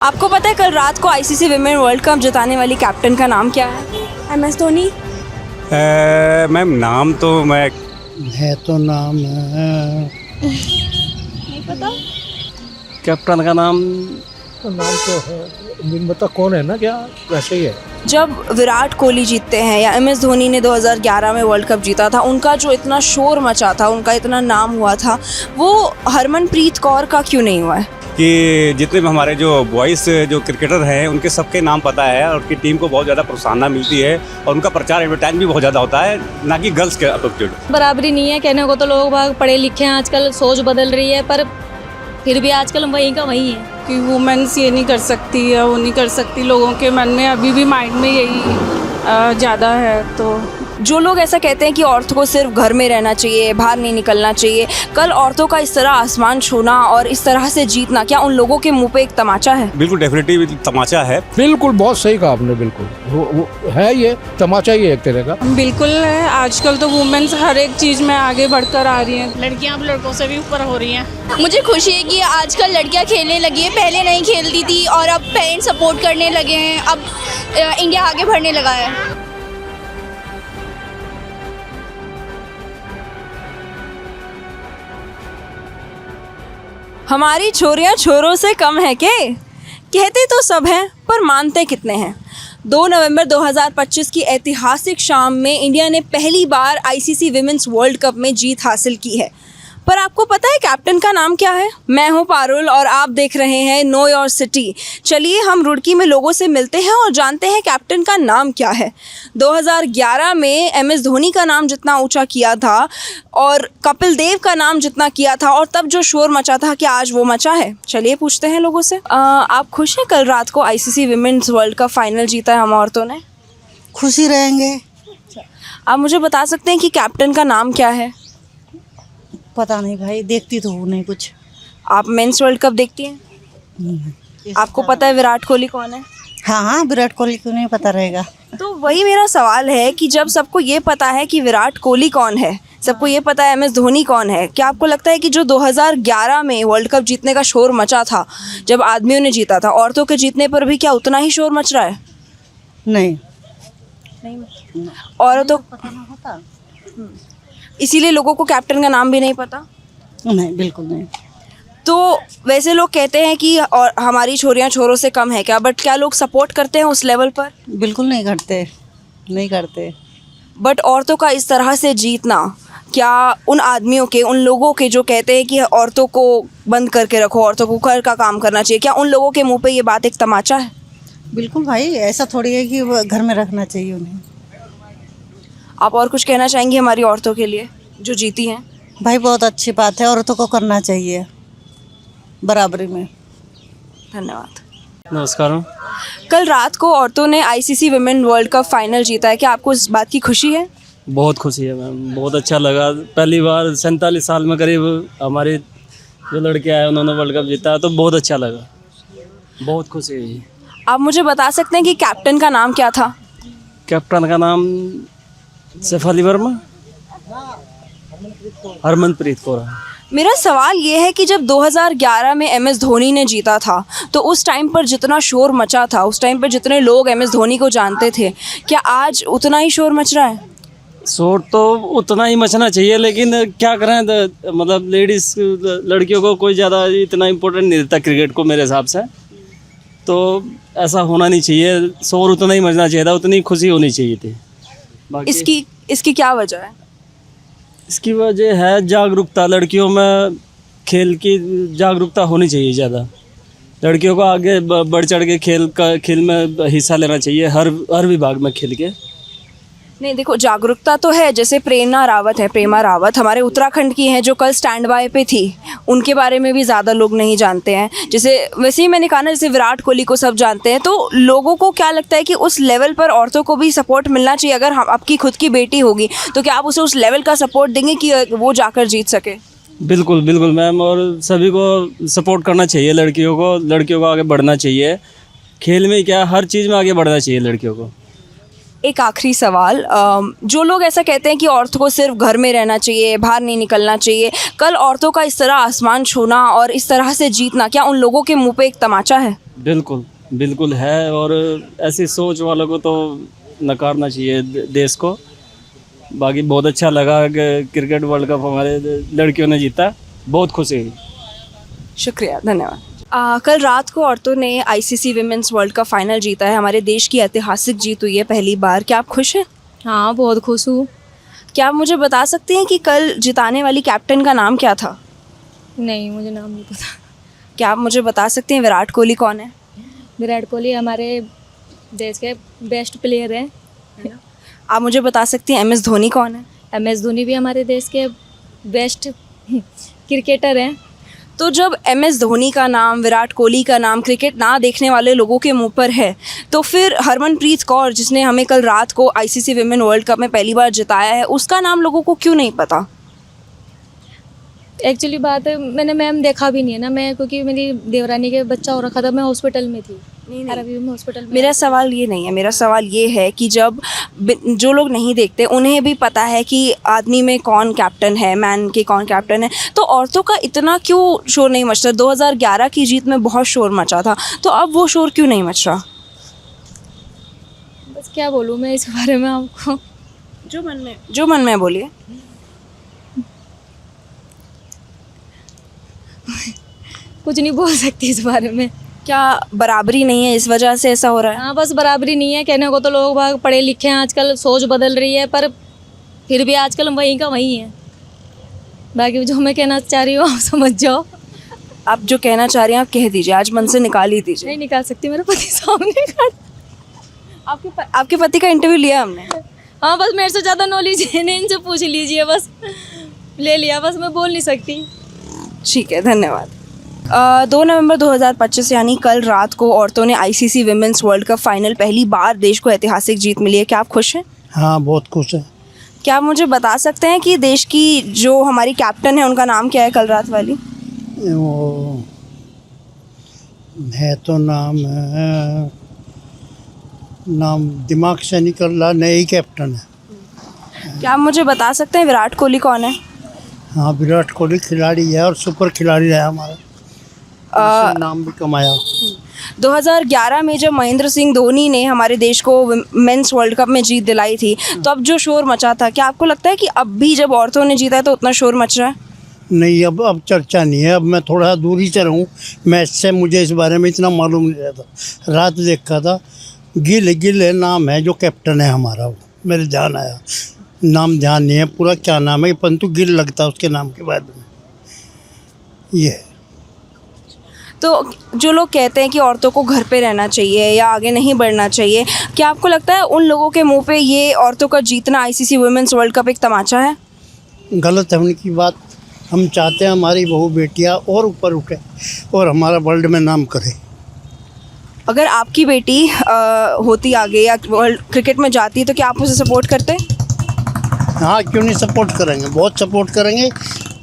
आपको पता है कल रात को आईसीसी विमेन वर्ल्ड कप जिताने वाली कैप्टन का नाम क्या है? MS धोनी। मैम नाम तो मैं है तो नाम नहीं पता। कैप्टन का नाम तो है नहीं पता कौन है ना, क्या वैसे ही है। जब विराट कोहली जीतते हैं या MS धोनी ने 2011 में वर्ल्ड कप जीता था, उनका जो इतना शोर मचा था, उनका इतना नाम हुआ था, वो हरमनप्रीत कौर का क्यों नहीं हुआ है? कि जितने भी हमारे जो बॉयज़ जो क्रिकेटर हैं उनके सबके नाम पता है और उनकी टीम को बहुत ज़्यादा प्रोत्साहन मिलती है और उनका प्रचार एडवर्टाइज भी बहुत ज़्यादा होता है, ना कि गर्ल्स के अप्रोप्रिएट। बराबरी नहीं है, कहने को तो लोग भाग पढ़े लिखे हैं, आजकल सोच बदल रही है, पर फिर भी आजकल वहीं का वहीं है कि वुमेन्स ये नहीं कर सकती है, वो नहीं कर सकती। लोगों के मन में अभी भी माइंड में यही ज़्यादा है। तो जो लोग ऐसा कहते हैं कि औरतों को सिर्फ घर में रहना चाहिए, बाहर नहीं निकलना चाहिए, कल औरतों का इस तरह आसमान छूना और इस तरह से जीतना, क्या उन लोगों के मुंह पे एक तमाचा है? बिल्कुल डेफिनेटली तमाचा है। बिल्कुल बहुत सही कहा आपने, बिल्कुल वो है, ये तमाचा ही है एक तरह का। बिल्कुल है, आजकल तो वुमेन्स हर एक चीज़ में आगे बढ़कर आ रही हैं। लड़कियां अब लड़कों से भी ऊपर हो रही हैं। मुझे खुशी है कि आजकल लड़कियां खेलने लगी है, पहले नहीं खेलती थी और अब पेरेंट्स सपोर्ट करने लगे हैं। अब इंडिया आगे बढ़ने लगा है। हमारी छोरियां छोरों से कम है के? कहते तो सब हैं, पर मानते कितने हैं? 2 नवंबर 2025 की ऐतिहासिक शाम में इंडिया ने पहली बार आईसीसी विमेंस वर्ल्ड कप में जीत हासिल की है। पर आपको पता है कैप्टन का नाम क्या है? मैं हूं पारुल और आप देख रहे हैं नो योर सिटी। चलिए हम रुड़की में लोगों से मिलते हैं और जानते हैं कैप्टन का नाम क्या है। 2011 में MS धोनी का नाम जितना ऊंचा किया था और कपिल देव का नाम जितना किया था और तब जो शोर मचा था, क्या आज वो मचा है? चलिए पूछते हैं लोगों से। आप खुश हैं कल रात को ICC women's world cup final जीता है हम औरतों ने? खुशी रहेंगे। आप मुझे बता सकते हैं कि कैप्टन का नाम क्या है? पता नहीं भाई, देखती तो हूँ नहीं कुछ। आप मेंस वर्ल्ड कप देखती हैं? आपको पता है विराट कोहली कौन है? हाँ हाँ, विराट कोहली क्यों नहीं पता रहेगा। तो वही मेरा सवाल है कि जब सबको ये पता है कि विराट कोहली कौन है, सबको ये पता है MS धोनी कौन है, क्या आपको लगता है कि जो 2011 में वर्ल्ड कप जीतने का शोर मचा था, जब आदमियों ने जीता था, औरतों के जीतने पर भी क्या उतना ही शोर मच रहा है? नहीं, औरतों पता ना होता। इसीलिए लोगों को कैप्टन का नाम भी नहीं पता? नहीं, बिल्कुल नहीं। तो वैसे लोग कहते हैं कि और हमारी छोरियां छोरों से कम है क्या, बट क्या लोग सपोर्ट करते हैं उस लेवल पर? बिल्कुल नहीं करते, नहीं करते। बट औरतों का इस तरह से जीतना, क्या उन आदमियों के, उन लोगों के जो कहते हैं कि औरतों को बंद करके रखो, औरतों को घर का काम करना चाहिए, क्या उन लोगों के मुंह पे ये बात एक तमाचा है? बिल्कुल भाई, ऐसा थोड़ी है कि वो घर में रखना चाहिए उन्हें। आप और कुछ कहना चाहेंगे हमारी औरतों के लिए जो जीती हैं? भाई बहुत अच्छी बात है, औरतों को करना चाहिए बराबरी में। धन्यवाद। नमस्कार। कल रात को औरतों ने ICC women world cup final जीता है, क्या आपको इस बात की खुशी है? बहुत खुशी है मैम, बहुत अच्छा लगा। पहली बार 47 साल में करीब हमारे जो लड़के आए उन्होंने वर्ल्ड कप जीता, तो बहुत अच्छा लगा, बहुत खुशी हुई। आप मुझे बता सकते हैं कि कैप्टन का नाम क्या था? कैप्टन का नाम शेफाली वर्मा, हरमनप्रीत कौर। मेरा सवाल ये है कि जब 2011 में MS धोनी ने जीता था, तो उस टाइम पर जितना शोर मचा था, उस टाइम पर जितने लोग MS धोनी को जानते थे, क्या आज उतना ही शोर मच रहा है? शोर तो उतना ही मचना चाहिए, लेकिन क्या करें, मतलब लेडीज़ लड़कियों को कोई ज़्यादा इतना इम्पोर्टेंट नहीं देता क्रिकेट को मेरे हिसाब से। तो ऐसा होना नहीं चाहिए, शोर उतना ही मचना चाहिए था, उतनी खुशी होनी चाहिए थी। इसकी क्या वजह है? इसकी वजह है जागरूकता, लड़कियों में खेल की जागरूकता होनी चाहिए ज़्यादा। लड़कियों को आगे बढ़ चढ़ के खेल में हिस्सा लेना चाहिए, हर विभाग में खेल के। नहीं देखो, जागरूकता तो है, जैसे प्रेमा रावत हमारे उत्तराखंड की हैं जो कल स्टैंड बाय पे थी, उनके बारे में भी ज़्यादा लोग नहीं जानते हैं। जैसे वैसे ही मैंने कहा ना, जैसे विराट कोहली को सब जानते हैं, तो लोगों को क्या लगता है कि उस लेवल पर औरतों को भी सपोर्ट मिलना चाहिए। अगर हम आपकी खुद की बेटी होगी तो क्या आप उसे उस लेवल का सपोर्ट देंगे कि वो जाकर जीत सके? बिल्कुल बिल्कुल मैम, और सभी को सपोर्ट करना चाहिए, लड़कियों को आगे बढ़ना चाहिए। खेल में क्या, हर चीज़ में आगे बढ़ना चाहिए लड़कियों को। एक आखिरी सवाल, जो लोग ऐसा कहते हैं कि औरतों को सिर्फ घर में रहना चाहिए, बाहर नहीं निकलना चाहिए, कल औरतों का इस तरह आसमान छूना और इस तरह से जीतना, क्या उन लोगों के मुंह पे एक तमाचा है? बिल्कुल बिल्कुल है। और ऐसी सोच वालों को तो नकारना चाहिए देश को। बाकी बहुत अच्छा लगा कि क्रिकेट वर्ल्ड कप हमारे लड़कियों ने जीता, बहुत खुशी हुई। शुक्रिया, धन्यवाद। कल रात को औरतों ने ICC women's world cup final जीता है। हमारे देश की ऐतिहासिक जीत हुई है पहली बार। क्या आप खुश हैं? हाँ, बहुत खुश हूँ। क्या आप मुझे बता सकते हैं कि कल जिताने वाली कैप्टन का नाम क्या था? नहीं, मुझे नाम नहीं पता। क्या आप मुझे बता सकते हैं विराट कोहली कौन है? विराट कोहली हमारे देश के बेस्ट प्लेयर हैं। आप मुझे बता सकती हैं MS धोनी कौन है? MS धोनी भी हमारे देश के बेस्ट क्रिकेटर हैं। तो जब MS धोनी का नाम, विराट कोहली का नाम क्रिकेट ना देखने वाले लोगों के मुंह पर है, तो फिर हरमनप्रीत कौर जिसने हमें कल रात को आईसीसी विमेन वर्ल्ड कप में पहली बार जिताया है, उसका नाम लोगों को क्यों नहीं पता? एक्चुअली बात है, मैंने मैम देखा भी नहीं है ना, मैं क्योंकि मेरी देवरानी के बच्चा हो रखा था, मैं हॉस्पिटल में थी। अरबी में हॉस्पिटल में। मेरा सवाल ये नहीं है, मेरा सवाल ये है कि जब जो लोग नहीं देखते उन्हें भी पता है कि आदमी में कौन कैप्टन है, मैन के कौन कैप्टन है, तो औरतों का इतना क्यों शोर नहीं मचता? 2011 की जीत में बहुत शोर मचा था, तो अब वो शोर क्यों नहीं मच रहा? बस क्या बोलूँ मैं इस बारे में आपको। जो मन में है बोलिए। कुछ नहीं बोल सकती इस बारे में। क्या बराबरी नहीं है, इस वजह से ऐसा हो रहा है? हाँ, बस बराबरी नहीं है। कहने को तो लोग भाग पढ़े लिखे हैं, आजकल सोच बदल रही है, पर फिर भी आजकल वहीं का वहीं है। बाकी जो मैं कहना चाह रही हूँ आप समझ जाओ। आप जो कहना चाह रही हैं आप कह दीजिए, आज मन से निकाल ही दीजिए। नहीं निकाल सकती, मेरे पति सामने खड़ा। आपके पति का इंटरव्यू लिया हमने। हाँ, बस मेरे से ज़्यादा नॉलेज है नहीं, इनसे पूछ लीजिए, बस ले लिया, बस मैं बोल नहीं सकती। ठीक है, धन्यवाद। 2 नवंबर 2025 यानी कल रात को औरतों ने ICC women's world cup final पहली बार देश को ऐतिहासिक जीत मिली है। क्या आप खुश हैं? हाँ, बहुत खुश है। क्या आप मुझे बता सकते हैं कि देश की जो हमारी कैप्टन है उनका नाम क्या है कल रात वाली? वो है तो नाम दिमाग से निकल रहा, नई कैप्टन है। क्या आप मुझे बता सकते हैं विराट कोहली कौन है? हाँ, विराट कोहली खिलाड़ी है और सुपर खिलाड़ी है हमारा, नाम भी कमाया। 2011 में जब महेंद्र सिंह धोनी ने हमारे देश को मेंस वर्ल्ड कप में जीत दिलाई थी, तो अब जो शोर मचा था, क्या आपको लगता है कि अब भी जब औरतों ने जीता है तो उतना शोर मच रहा है? नहीं, अब चर्चा नहीं है। अब मैं थोड़ा दूरी से रहूँ मैच से, मुझे इस बारे में इतना मालूम नहीं रहता। रात देखा था, गिल है नाम है जो कैप्टन है हमारा, वो मेरे ध्यान आया। नाम ध्यान नहीं है पूरा क्या नाम है, परंतु गिल लगता है उसके नाम के बाद में। ये तो जो लोग कहते हैं कि औरतों को घर पे रहना चाहिए या आगे नहीं बढ़ना चाहिए, क्या आपको लगता है उन लोगों के मुंह पे ये औरतों का जीतना आईसीसी वुमेन्स वर्ल्ड कप एक तमाचा है? गलत है उनकी बात। हम चाहते हैं हमारी बहू बेटियां और ऊपर उठे और हमारा वर्ल्ड में नाम करे। अगर आपकी बेटी होती आगे या वर्ल्ड क्रिकेट में जाती तो क्या आप उसे सपोर्ट करते? हाँ, क्यों नहीं सपोर्ट करेंगे, बहुत सपोर्ट करेंगे।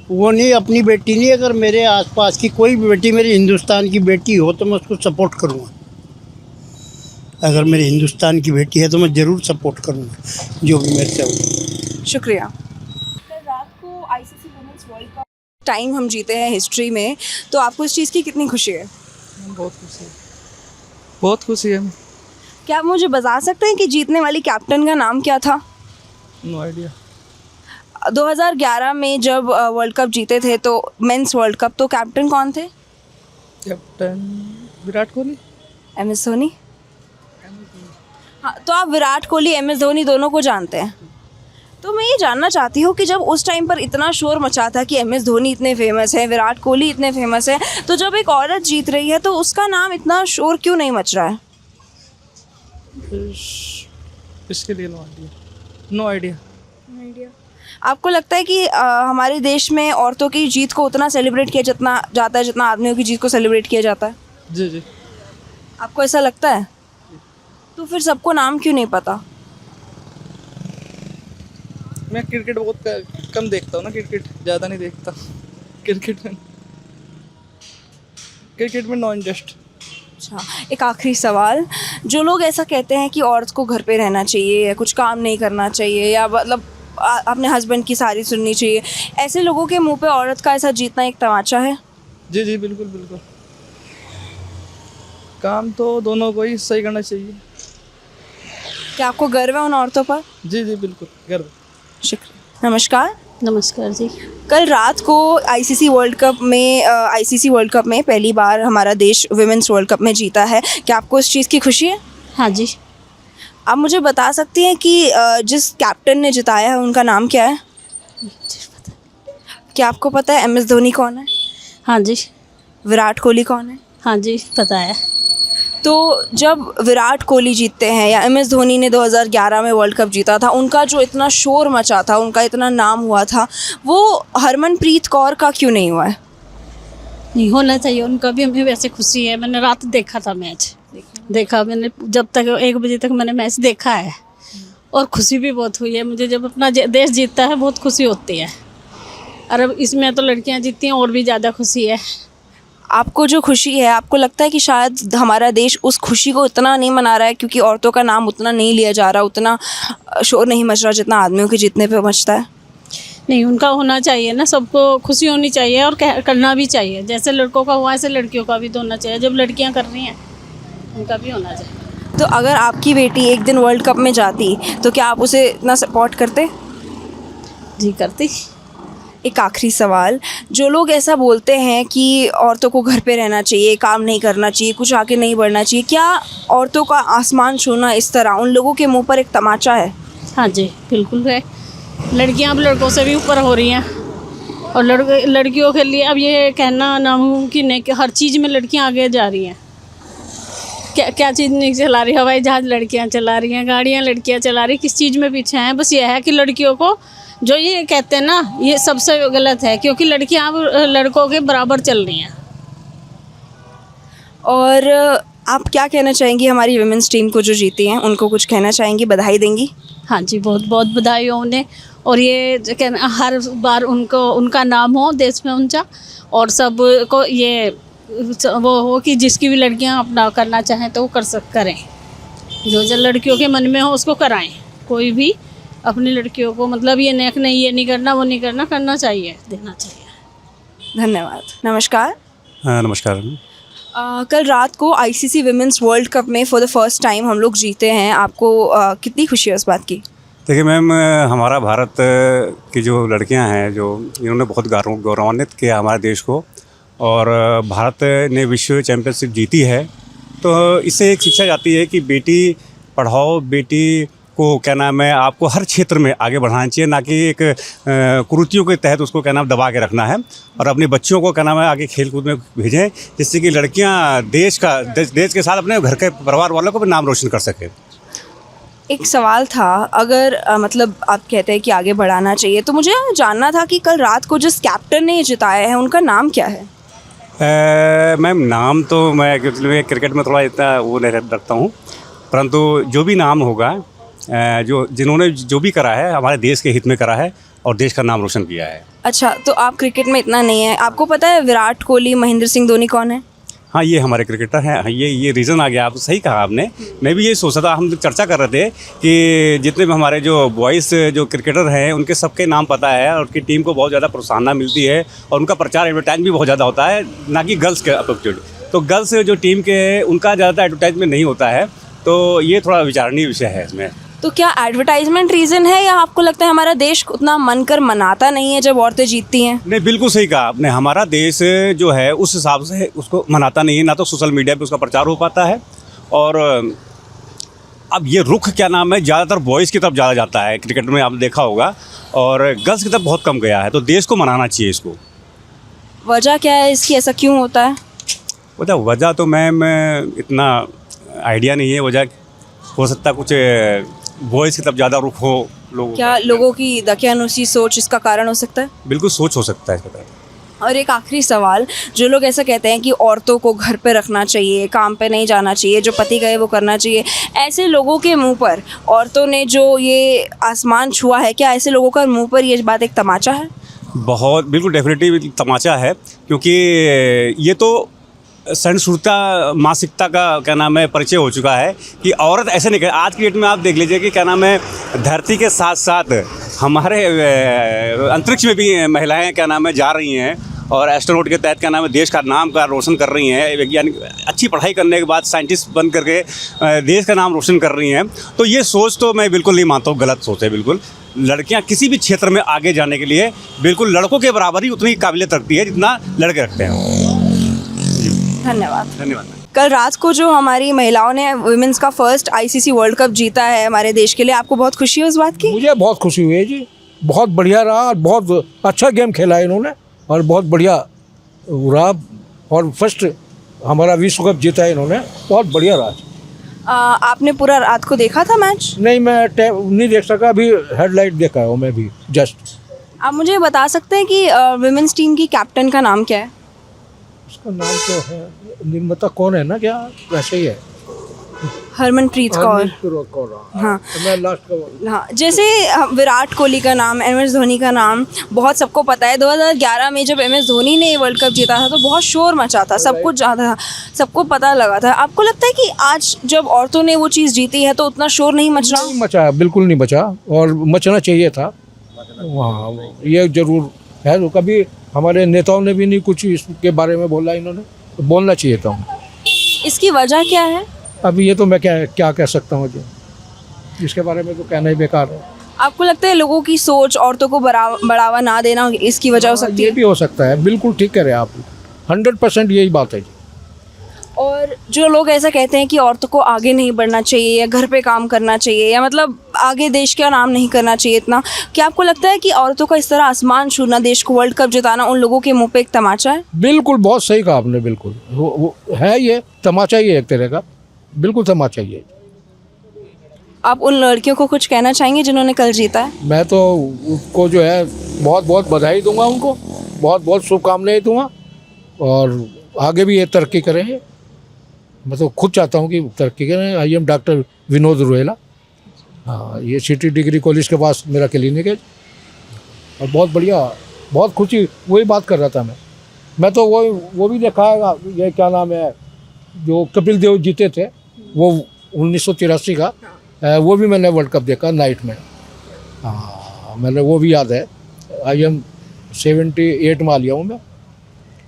वो नहीं, अपनी बेटी नहीं, अगर मेरे आसपास की कोई भी बेटी मेरी हिंदुस्तान की बेटी हो तो मैं उसको सपोर्ट करूँगा। अगर मेरी हिंदुस्तान की बेटी है तो मैं ज़रूर सपोर्ट करूँगा, जो भी मेरे से हो। शुक्रिया। कल रात को ICC women's world cup time हम जीते हैं हिस्ट्री में, तो आपको इस चीज़ की कितनी खुशी है? बहुत खुशी है, बहुत खुशी है। क्या आप मुझे बता सकते हैं कि जीतने वाली कैप्टन का नाम क्या था? No idea. 2011 में जब वर्ल्ड कप जीते थे तो मेंस वर्ल्ड कप, तो कैप्टन कौन थे? Captain Virat Kohli, MS Dhoni. हाँ, तो आप विराट कोहली MS धोनी दोनों को जानते हैं। तो मैं ये जानना चाहती हूँ कि जब उस टाइम पर इतना शोर मचा था कि MS धोनी इतने फेमस है, विराट कोहली इतने फेमस है, तो जब एक औरत जीत रही है तो उसका नाम इतना शोर क्यों नहीं मच रहा है? इसके लिए नो आइडिया। आपको लगता है कि हमारे देश में औरतों की जीत को उतना सेलिब्रेट किया जाता है जितना आदमियों की जीत को सेलिब्रेट किया जाता है? जी जी। आपको ऐसा लगता है? तो फिर सबको नाम क्यों नहीं पता? मैं क्रिकेट बहुत कम देखता हूँ ना, क्रिकेट ज़्यादा नहीं देखता। क्रिकेट में नो इंटरेस्ट। अच्छा, एक आखिरी सवाल, जो लोग ऐसा कहते हैं कि औरत को घर पे रहना चाहिए या कुछ काम नहीं करना चाहिए या मतलब अपने हस्बैंड की सारी सुननी चाहिए, ऐसे लोगों के मुंह पे औरत का ऐसा जीतना एक तमाचा है? जी जी, बिल्कुल बिल्कुल। काम तो दोनों को ही सही करना चाहिए। क्या आपको गर्व है उन औरतों पर? जी जी बिल्कुल गर्व। शुक्रिया। नमस्कार। नमस्कार जी। कल रात को आईसीसी वर्ल्ड कप में पहली बार हमारा देश विमेंस वर्ल्ड कप में जीता है। क्या आपको इस चीज़ की खुशी है? हाँ जी। आप मुझे बता सकती हैं कि जिस कैप्टन ने जिताया है उनका नाम क्या है? क्या आपको पता है MS धोनी कौन है? हाँ जी। विराट कोहली कौन है? हाँ जी पता है। तो जब विराट कोहली जीतते हैं या MS धोनी ने 2011 में वर्ल्ड कप जीता था, उनका जो इतना शोर मचा था, उनका इतना नाम हुआ था, वो हरमनप्रीत कौर का क्यों नहीं हुआ है? नहीं होना चाहिए उनका भी, हमें वैसे खुशी है। मैंने रात देखा था मैच, देखा मैंने, जब तक 1 बजे तक मैंने मैच देखा है और खुशी भी बहुत हुई है मुझे। जब अपना देश जीतता है बहुत खुशी होती है, और अब इसमें तो लड़कियां जीतती हैं और भी ज़्यादा खुशी है। आपको जो खुशी है, आपको लगता है कि शायद हमारा देश उस खुशी को इतना नहीं मना रहा है क्योंकि औरतों का नाम उतना नहीं लिया जा रहा, उतना शोर नहीं मच रहा जितना आदमियों के जीतने पे मचता है? नहीं, उनका होना चाहिए ना, सबको खुशी होनी चाहिए और करना भी चाहिए। जैसे लड़कों का हुआ ऐसे लड़कियों का भी तो होना चाहिए। जब लड़कियां कर रही हैं उनका भी होना चाहिए। तो अगर आपकी बेटी एक दिन वर्ल्ड कप में जाती तो क्या आप उसे इतना सपोर्ट करते? जी करती। एक आखिरी सवाल, जो लोग ऐसा बोलते हैं कि औरतों को घर पे रहना चाहिए, काम नहीं करना चाहिए, कुछ आगे नहीं बढ़ना चाहिए, क्या औरतों का आसमान छूना इस तरह उन लोगों के मुंह पर एक तमाचा है? हाँ जी बिल्कुल है। लड़कियां अब लड़कों से भी ऊपर हो रही हैं, और लड़कियों के लिए अब ये कहना नामुमकिन है कि हर चीज़ में लड़कियां आगे जा रही हैं। क्या चीज़ नहीं चला रही? हवाई जहाज़ लड़कियां चला रही हैं, गाड़ियां लड़कियां चला रही, किस चीज़ में पीछे हैं? बस ये है कि लड़कियों को जो ये कहते हैं ना, ये सबसे गलत है, क्योंकि लड़कियां अब लड़कों के बराबर चल रही हैं। और आप क्या कहना चाहेंगी हमारी विमेंस टीम को जो जीती हैं, उनको कुछ कहना चाहेंगी, बधाई देंगी? हाँ जी, बहुत बहुत बधाई हो उन्हें, और ये कहना हर बार उनका नाम हो देश में ऊंचा, और सब को ये वो हो कि जिसकी भी लड़कियां अपना करना चाहें तो वो करें। जो लड़कियों के मन में हो उसको कराएं। कोई भी अपनी लड़कियों को मतलब ये नहीं ये नहीं करना वो नहीं करना, करना चाहिए, देना चाहिए। धन्यवाद। नमस्कार। नमस्कार। कल रात को आईसीसी विमेंस वर्ल्ड कप में फॉर द फर्स्ट टाइम हम लोग जीते हैं। आपको कितनी खुशी है उस बात की? देखिए मैम, हमारा भारत की जो लड़कियां हैं, जो इन्होंने बहुत गौरवान्वित किया हमारे देश को, और भारत ने विश्व चैम्पियनशिप जीती है। तो इससे एक शिक्षा जाती है कि बेटी पढ़ाओ, बेटी को क्या नाम है, आपको हर क्षेत्र में आगे बढ़ाना चाहिए, ना कि एक कुरीतियों के तहत उसको क्या नाम दबा के रखना है। और अपने बच्चों को क्या नाम है आगे खेल कूद में भेजें, जिससे कि लड़कियां देश के साथ अपने घर के परिवार वालों को भी नाम रोशन कर सकें। एक सवाल था, अगर मतलब आप कहते हैं कि आगे बढ़ाना चाहिए, तो मुझे जानना था कि कल रात को जिस कैप्टन ने जिताया है उनका नाम क्या है? मैम, नाम तो मैं क्रिकेट में थोड़ा इतना वो नहीं रखता हूँ, परंतु जो भी नाम होगा, जिन्होंने जो भी करा है हमारे देश के हित में करा है और देश का नाम रोशन किया है। अच्छा, तो आप क्रिकेट में इतना नहीं है, आपको पता है विराट कोहली, महेंद्र सिंह धोनी कौन है? हाँ, ये हमारे क्रिकेटर हैं। ये रीज़न आ गया, आप सही कहा आपने। मैं भी ये सोचा था, हम चर्चा कर रहे थे कि जितने भी हमारे जो बॉयज़ जो क्रिकेटर हैं उनके सबके नाम पता है, और उनकी टीम को बहुत ज़्यादा प्रोत्साहन मिलती है, और उनका प्रचार एडवर्टाइज भी बहुत ज़्यादा होता है, ना कि गर्ल्स के अपॉर्चुनिटी। तो गर्ल्स जो टीम के उनका ज़्यादा एडवर्टाइजमेंट नहीं होता है, तो ये थोड़ा विचारणीय विषय है इसमें। तो क्या एडवर्टाइजमेंट रीज़न है, या आपको लगता है हमारा देश उतना मन कर मनाता नहीं है जब औरतें जीतती हैं? नहीं, बिल्कुल सही कहा आपने। हमारा देश जो है उस हिसाब से उसको मनाता नहीं है, ना तो सोशल मीडिया पे उसका प्रचार हो पाता है, और अब ये रुख क्या नाम है ज़्यादातर बॉयज़ की तरफ ज़्यादा जाता है क्रिकेट में, आपने देखा होगा, और गर्ल्स की तरफ बहुत कम गया है। तो देश को मनाना चाहिए इसको। वजह क्या है इसकी, ऐसा क्यों होता है? वजह तो मैम इतना आइडिया नहीं है। वजह हो सकता कुछ बॉयज़ की तरफ ज़्यादा रुख हो लोगों, क्या लोगों की दकियानुसी सोच इसका कारण हो सकता है? बिल्कुल सोच हो सकता है इसका। और एक आखिरी सवाल, जो लोग ऐसा कहते हैं कि औरतों को घर पे रखना चाहिए, काम पे नहीं जाना चाहिए, जो पति गए वो करना चाहिए, ऐसे लोगों के मुंह पर औरतों ने जो ये आसमान छुआ है, क्या ऐसे लोगों का मुंह पर ये बात एक तमाचा है? बहुत, बिल्कुल डेफिनेटली तमाचा है, क्योंकि ये तो सहिष्णुता मानसिकता का क्या नाम है परिचय हो चुका है कि औरत ऐसे नहीं कर। आज की डेट में आप देख लीजिए कि क्या नाम है, धरती के साथ साथ हमारे अंतरिक्ष में भी महिलाएं क्या नाम है जा रही हैं, और एस्ट्रोनॉट के तहत क्या नाम है देश का नाम का रोशन कर रही हैं, वैज्ञानिक अच्छी पढ़ाई करने के बाद साइंटिस्ट बन करके देश का नाम रोशन कर रही हैं। तो ये सोच तो मैं बिल्कुल नहीं मानता हूँ, गलत सोच है बिल्कुल। लड़कियाँ किसी भी क्षेत्र में आगे जाने के लिए बिल्कुल लड़कों के बराबर ही उतनी काबिलियत रखती है जितना लड़के रखते हैं। धन्यवाद। धन्यवाद। कल रात को जो हमारी महिलाओं ने वुमेन्स का फर्स्ट आईसीसी वर्ल्ड कप जीता है हमारे देश के लिए, आपको बहुत खुशी है उस बात की? मुझे बहुत खुशी हुई है जी, बहुत बढ़िया रहा, बहुत अच्छा गेम खेला इन्होंने और बहुत बढ़िया रहा और फर्स्ट हमारा विश्व कप जीता है इन्होंने, बहुत बढ़िया रहा। आपने पूरा रात को देखा था मैच? नहीं, मैं नहीं देख सका, अभी हेडलाइट देखा हूँ मैं भी जस्ट। आप मुझे बता सकते हैं कि वुमेन्स टीम की कैप्टन का नाम क्या है? उसका नाम तो है निर्माता कौन है ना, क्या वैसे ही है, हरमनप्रीत कौर। हाँ मैं लास्ट का हाँ, जैसे विराट कोहली का नाम, MS धोनी का नाम बहुत सबको पता है। 2011 में जब MS धोनी ने वर्ल्ड कप जीता था तो बहुत शोर मचा था, सब कुछ जाता था, सबको पता लगा था। आपको लगता है कि आज जब औरतों ने वो चीज़ जीती है तो उतना शोर नहीं मच रहा? नहीं मचा, बिल्कुल नहीं मचा और मचना चाहिए था। हाँ, ये जरूर है, तो कभी हमारे नेताओं ने भी नहीं कुछ इसके बारे में बोला, इन्होंने तो बोलना चाहिए था। इसकी वजह क्या है? अब ये तो मैं क्या कह सकता हूँ जी, इसके बारे में तो कहना ही बेकार है। आपको लगता है लोगों की सोच औरतों को बढ़ावा ना देना इसकी वजह हो सकती ये है? भी हो सकता है, बिल्कुल ठीक कह रहे हैं आप, 100% यही बात है जी। और जो लोग ऐसा कहते हैं कि औरतों को आगे नहीं बढ़ना चाहिए या घर पे काम करना चाहिए या मतलब आगे देश का नाम नहीं करना चाहिए इतना, क्या आपको लगता है कि औरतों का इस तरह आसमान छूना, देश को वर्ल्ड कप जिताना उन लोगों के मुंह पे एक तमाचा है? बिल्कुल, बहुत सही कहा आपने, बिल्कुल वो है, ये तमाचा ही है एक तरह का, बिल्कुल तमाचा ही है। आप उन लड़कियों को कुछ कहना चाहेंगे जिन्होंने कल जीता है? मैं तो उसको जो है बहुत बहुत बधाई दूंगा, उनको बहुत बहुत शुभकामनाएं दूंगा और आगे भी ये तरक्की करें। मैं तो खुद चाहता हूँ कि तरक्की करें। I am doctor Vinod Rohela, हाँ, ये सिटी डिग्री कॉलेज के पास मेरा क्लिनिक है और बहुत बढ़िया, बहुत खुशी, वही बात कर रहा था मैं तो वो भी देखा है, ये क्या नाम है जो कपिल देव जीते थे वो 1983 का, वो भी मैंने वर्ल्ड कप देखा नाइट में, हाँ, मैंने वो भी याद है। आई एम 78 में आ लिया हूँ मैं,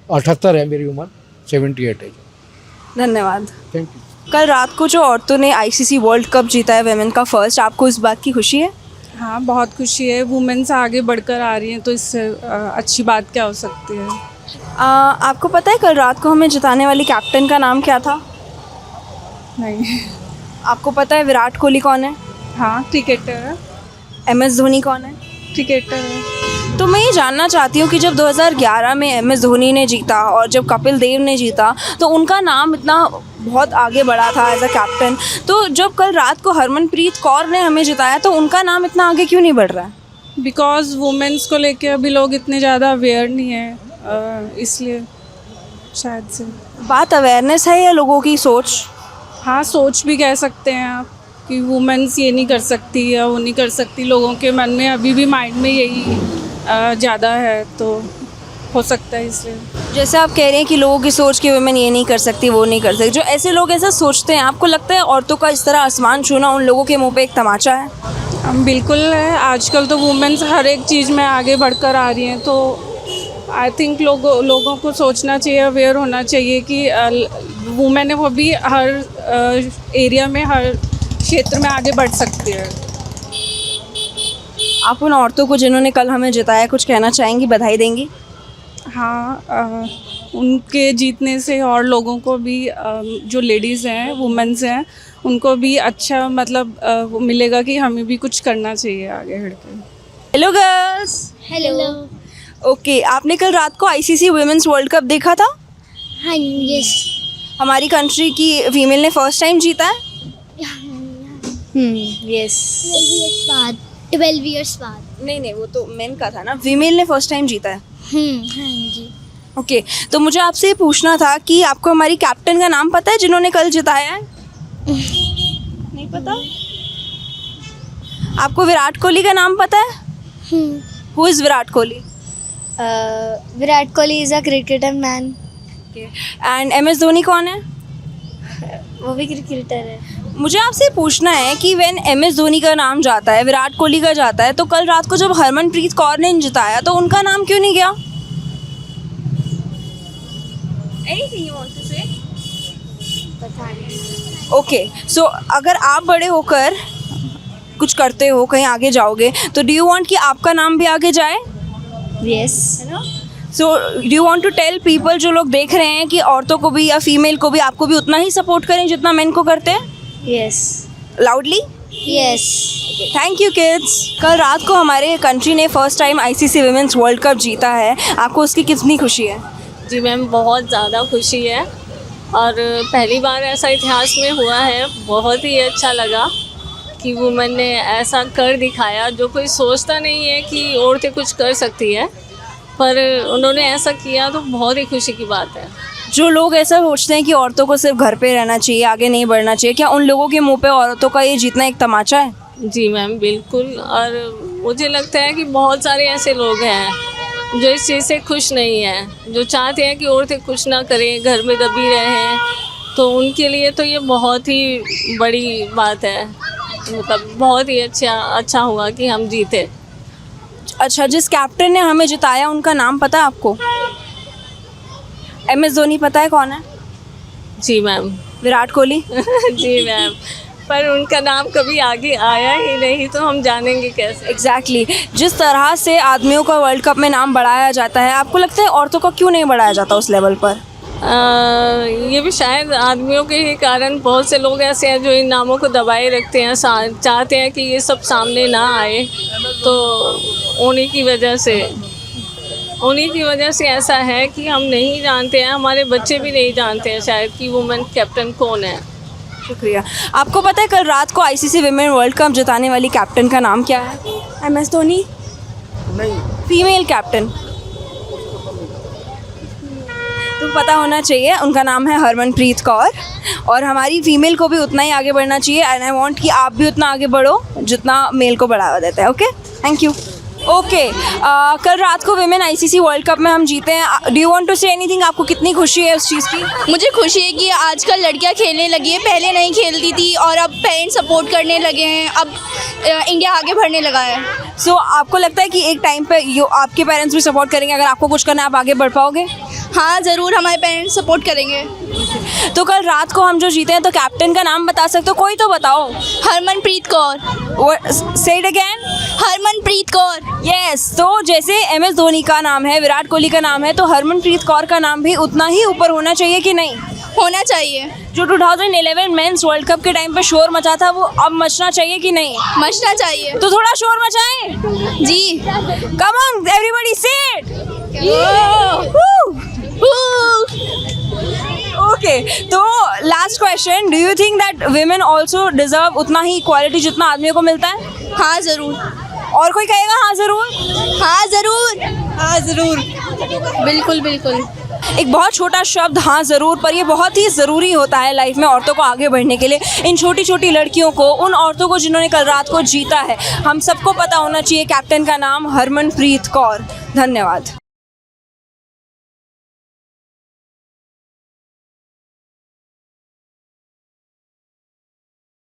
78 है मेरी उम्र, 78 है। धन्यवाद। Thank you. कल रात को जो औरतों ने आईसीसी वर्ल्ड कप जीता है वुमेन का फर्स्ट, आपको इस बात की खुशी है? हाँ, बहुत खुशी है। वुमेन्स आगे बढ़कर आ रही हैं तो इससे अच्छी बात क्या हो सकती है। आपको पता है कल रात को हमें जिताने वाली कैप्टन का नाम क्या था? नहीं। आपको पता है विराट कोहली कौन है? हाँ, क्रिकेटर है। MS धोनी कौन है? क्रिकेटर है। तो मैं ये जानना चाहती हूँ कि जब 2011 में MS धोनी ने जीता और जब कपिल देव ने जीता तो उनका नाम इतना बहुत आगे बढ़ा था एज अ कैप्टन, तो जब कल रात को हरमनप्रीत कौर ने हमें जिताया तो उनका नाम इतना आगे क्यों नहीं बढ़ रहा है? बिकॉज वुमेन्स को लेके अभी लोग इतने ज़्यादा अवेयर नहीं है, इसलिए शायद से। बात अवेयरनेस है या लोगों की सोच? हाँ, सोच भी कह सकते हैं आप कि वुमेन्स ये नहीं कर सकती या वो नहीं कर सकती। लोगों के मन में अभी भी माइंड में यही ज़्यादा है, तो हो सकता है इसलिए। जैसे आप कह रहे हैं कि लोगों की सोच कि वुमेन ये नहीं कर सकती, वो नहीं कर सकती, जो ऐसे लोग ऐसा सोचते हैं, आपको लगता है औरतों का इस तरह आसमान छूना उन लोगों के मुंह पे एक तमाचा है? बिल्कुल है। आजकल तो वुमेन्स हर एक चीज़ में आगे बढ़कर आ रही हैं, तो आई थिंक लोगों को सोचना चाहिए, अवेयर होना चाहिए कि वुमेन है वो भी हर एरिया में, हर क्षेत्र में आगे बढ़ सकती है। आप उन औरतों को जिन्होंने कल हमें जिताया कुछ कहना चाहेंगी, बधाई देंगी? हाँ, उनके जीतने से और लोगों को भी, जो लेडीज़ हैं, वुमेन्स हैं, उनको भी अच्छा मतलब वो मिलेगा कि हमें भी कुछ करना चाहिए आगे बढ़ के। Hello girls. हेलो। ओके, आपने कल रात को आईसीसी वुमेन्स वर्ल्ड कप देखा था? हाँ, यस। हमारी कंट्री की फीमेल ने फर्स्ट टाइम जीता है? यस। 12 ईयर्स बाद। नहीं, वो तो मेन का था ना, फीमेल ने फर्स्ट टाइम जीता है। हाँ जी। ओके, तो मुझे आपसे ये पूछना था कि आपको हमारी कैप्टन का नाम पता है जिन्होंने कल जिताया है? नहीं पता? आपको विराट कोहली का नाम पता है? Who is Virat Kohli? Virat Kohli is a cricketer man. And MS Dhoni कौन है? वो भी क्रिकेटर है। मुझे आपसे पूछना है कि व्हेन MS धोनी का नाम जाता है, विराट कोहली का जाता है, तो कल रात को जब हरमनप्रीत कौर ने जिताया तो उनका नाम क्यों नहीं गया? Anything you want to say? Okay so अगर आप बड़े होकर कुछ करते हो, कहीं आगे जाओगे, तो डू यू वांट कि आपका नाम भी आगे जाए? Yes so do you want to tell people, जो लोग देख रहे हैं, कि औरतों को भी या फीमेल को भी आपको भी उतना ही सपोर्ट करें जितना मेन को करते हैं? Yes loudly. Yes thank you kids. कल रात को हमारे कंट्री ने first time ICC women's world cup जीता है, आपको उसकी कितनी खुशी है? जी मैम, बहुत ज़्यादा खुशी है और पहली बार ऐसा इतिहास में हुआ है। बहुत ही अच्छा लगा कि वुमेन ने ऐसा कर दिखाया, जो कोई सोचता नहीं है कि औरतें कुछ कर सकती है, पर उन्होंने ऐसा किया तो बहुत ही खुशी की बात है। जो लोग ऐसा सोचते हैं कि औरतों को सिर्फ घर पे रहना चाहिए, आगे नहीं बढ़ना चाहिए, क्या उन लोगों के मुंह पे औरतों का ये जीतना एक तमाचा है? जी मैम, बिल्कुल। और मुझे लगता है कि बहुत सारे ऐसे लोग हैं जो इस चीज़ से खुश नहीं हैं, जो चाहते हैं कि औरतें कुछ ना करें, घर में दबी रहें, तो उनके लिए तो ये बहुत ही बड़ी बात है। मतलब बहुत ही अच्छा हुआ कि हम जीते। अच्छा, जिस कैप्टन ने हमें जिताया उनका नाम पता है आपको? MS धोनी पता है कौन है? जी मैम। विराट कोहली? जी मैम, पर उनका नाम कभी आगे आया ही नहीं, तो हम जानेंगे कैसे? एग्जैक्टली जिस तरह से आदमियों का वर्ल्ड कप में नाम बढ़ाया जाता है, आपको लगता है औरतों का क्यों नहीं बढ़ाया जाता उस लेवल पर? ये भी शायद आदमियों के ही कारण। बहुत से लोग ऐसे हैं जो इन नामों को दबाए रखते हैं, चाहते हैं कि ये सब सामने ना आए, तो उन्हीं की वजह से ऐसा है कि हम नहीं जानते हैं, हमारे बच्चे भी नहीं जानते हैं शायद कि वुमेन कैप्टन कौन है। शुक्रिया। आपको पता है कल रात को आईसीसी विमेन वर्ल्ड कप जिताने वाली कैप्टन का नाम क्या है? MS धोनी? नहीं। फीमेल कैप्टन तो पता होना चाहिए, उनका नाम है हरमनप्रीत कौर। और हमारी फीमेल को भी उतना ही आगे बढ़ना चाहिए, एंड आई वांट कि आप भी उतना आगे बढ़ो जितना मेल को बढ़ावा देता है। Okay, thank you. ओके, कल रात को विमेन आईसीसी वर्ल्ड कप में हम जीते हैं। Do you want to say anything? आपको कितनी खुशी है उस चीज़ की? मुझे खुशी है कि आजकल लड़कियां खेलने लगी है, पहले नहीं खेलती थी और अब पेरेंट्स सपोर्ट करने लगे हैं, अब इंडिया आगे बढ़ने लगा है। सो आपको लगता है कि एक टाइम पे आपके पेरेंट्स भी सपोर्ट करेंगे, अगर आपको कुछ करना है आप आगे बढ़ पाओगे? हाँ ज़रूर, हमारे पेरेंट्स सपोर्ट करेंगे। तो कल रात को हम जो जीते हैं, तो कैप्टन का नाम बता सकते हो? कोई तो बताओ। हरमनप्रीत कौर। से it again. Harmanpreet Kaur. Yes, तो जैसे MS धोनी का नाम है, विराट कोहली का नाम है, तो हरमनप्रीत कौर का नाम भी उतना ही ऊपर होना चाहिए कि नहीं? होना चाहिए। जो 2011 मेंस वर्ल्ड कप के टाइम पे शोर मचा था, वो अब मचना चाहिए कि नहीं? मचना चाहिए। तो थोड़ा शोर मचाएं। जी, कम ऑन एवरीबॉडी से इट। ओके, तो last question, do you think that women also deserve उतना ही इक्वालिटी जितना आदमियों को मिलता है? हाँ ज़रूर। और कोई कहेगा हाँ ज़रूर? हाँ ज़रूर। हाँ ज़रूर। बिल्कुल बिल्कुल। एक बहुत छोटा शब्द हाँ ज़रूर, पर ये बहुत ही ज़रूरी होता है लाइफ में औरतों को आगे बढ़ने के लिए। इन छोटी छोटी लड़कियों को, उन औरतों को जिन्होंने कल रात को जीता है, हम सबको पता होना चाहिए कैप्टन का नाम हरमनप्रीत कौर। धन्यवाद।